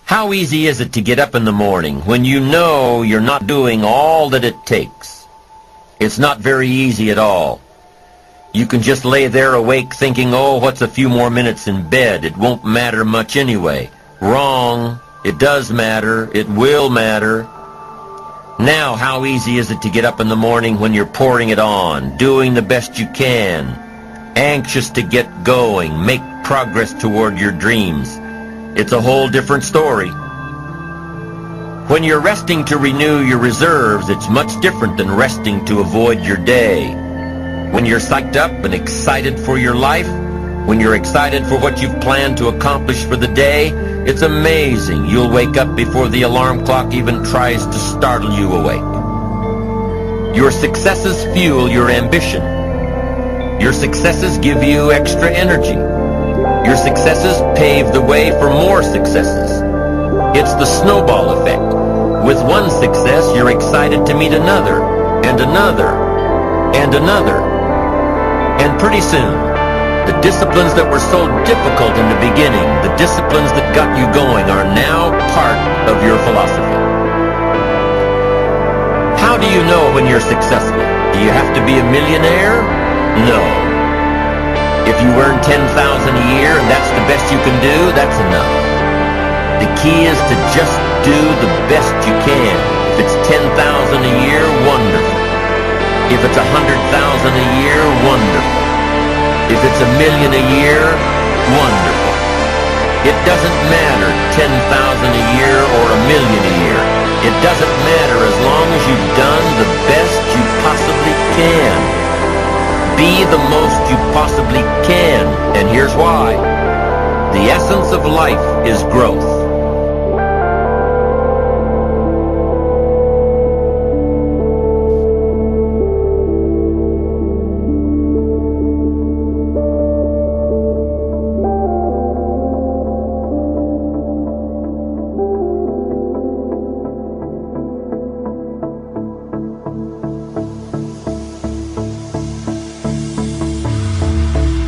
How easy is it to get up in the morning when you know you're not doing all that it takes? It's not very easy at all. You can just lay there awake thinking, oh, what's a few more minutes in bed? It won't matter much anyway. Wrong. It does matter. It will matter. Now, how easy is it to get up in the morning when you're pouring it on, doing the best you can, anxious to get going, make progress toward your dreams? It's a whole different story. When you're resting to renew your reserves, it's much different than resting to avoid your day. When you're psyched up and excited for your life, when you're excited for what you've planned to accomplish for the day, it's amazing. You'll wake up before the alarm clock even tries to startle you awake. Your successes fuel your ambition. Your successes give you extra energy. Your successes pave the way for more successes. It's the snowball effect. With one success, you're excited to meet another, and another, and another. And pretty soon, the disciplines that were so difficult in the beginning, the disciplines that got you going, are now part of your philosophy. How do you know when you're successful? Do you have to be a millionaire? No. If you earn $10,000 a year and that's the best you can do, that's enough. The key is to just do the best you can. If it's $10,000 a year, wonderful. If it's $100,000 a year, wonderful. If it's $1 million a year, wonderful. It doesn't matter 10,000 a year or $1 million a year. It doesn't matter as long as you've done the best you possibly can. Be the most you possibly can, and here's why. The essence of life is growth.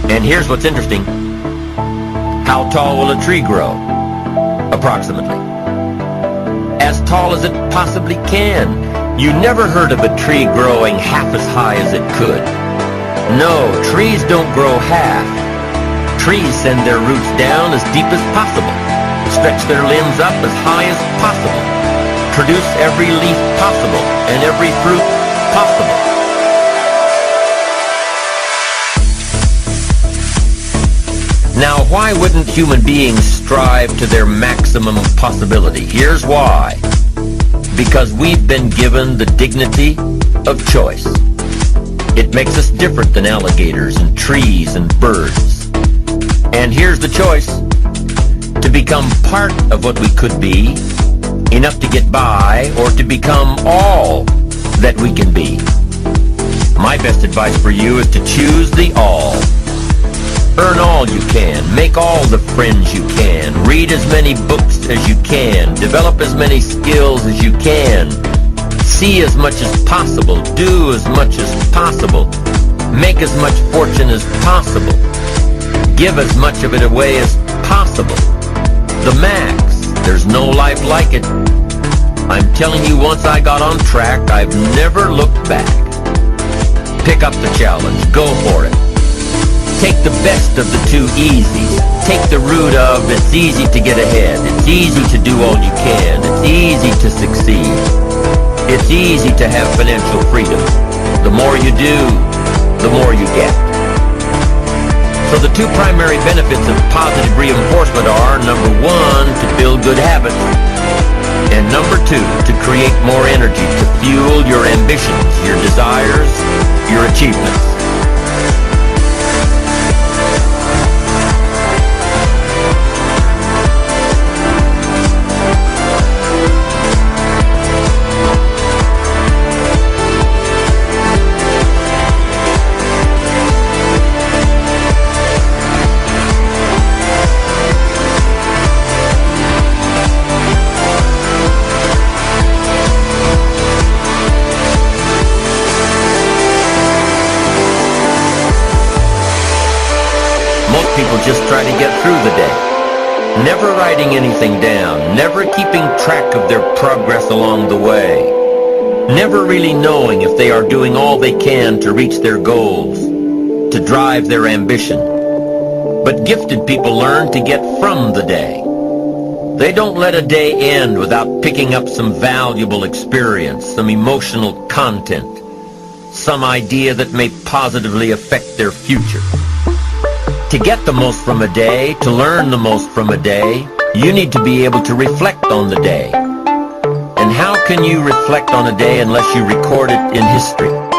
And here's what's interesting. How tall will a tree grow? Approximately. As tall as it possibly can. You never heard of a tree growing half as high as it could. No, trees don't grow half. Trees send their roots down as deep as possible, stretch their limbs up as high as possible, produce every leaf possible and every fruit possible. Now, why wouldn't human beings strive to their maximum possibility? Here's why. Because we've been given the dignity of choice. It makes us different than alligators and trees and birds. And here's the choice. To become part of what we could be, enough to get by, or to become all that we can be. My best advice for you is to choose the all. Earn all you can, make all the friends you can, read as many books as you can, develop as many skills as you can, see as much as possible, do as much as possible, make as much fortune as possible, give as much of it away as possible. The max, there's no life like it. I'm telling you, once I got on track, I've never looked back. Pick up the challenge, go for it. Take the best of the two easies. Take the root of it's easy to get ahead. It's easy to do all you can. It's easy to succeed. It's easy to have financial freedom. The more you do, the more you get. So the two primary benefits of positive reinforcement are, number one, to build good habits, and number two, to create more energy to fuel your ambitions, your desires, your achievements. People just try to get through the day. never writing anything down, never keeping track of their progress along the way, never really knowing if they are doing all they can to reach their goals, to drive their ambition. But gifted people learn to get from the day. They don't let a day end without picking up some valuable experience, some emotional content, some idea that may positively affect their future. To get the most from a day, to learn the most from a day, you need to be able to reflect on the day. And how can you reflect on a day unless you record it in history?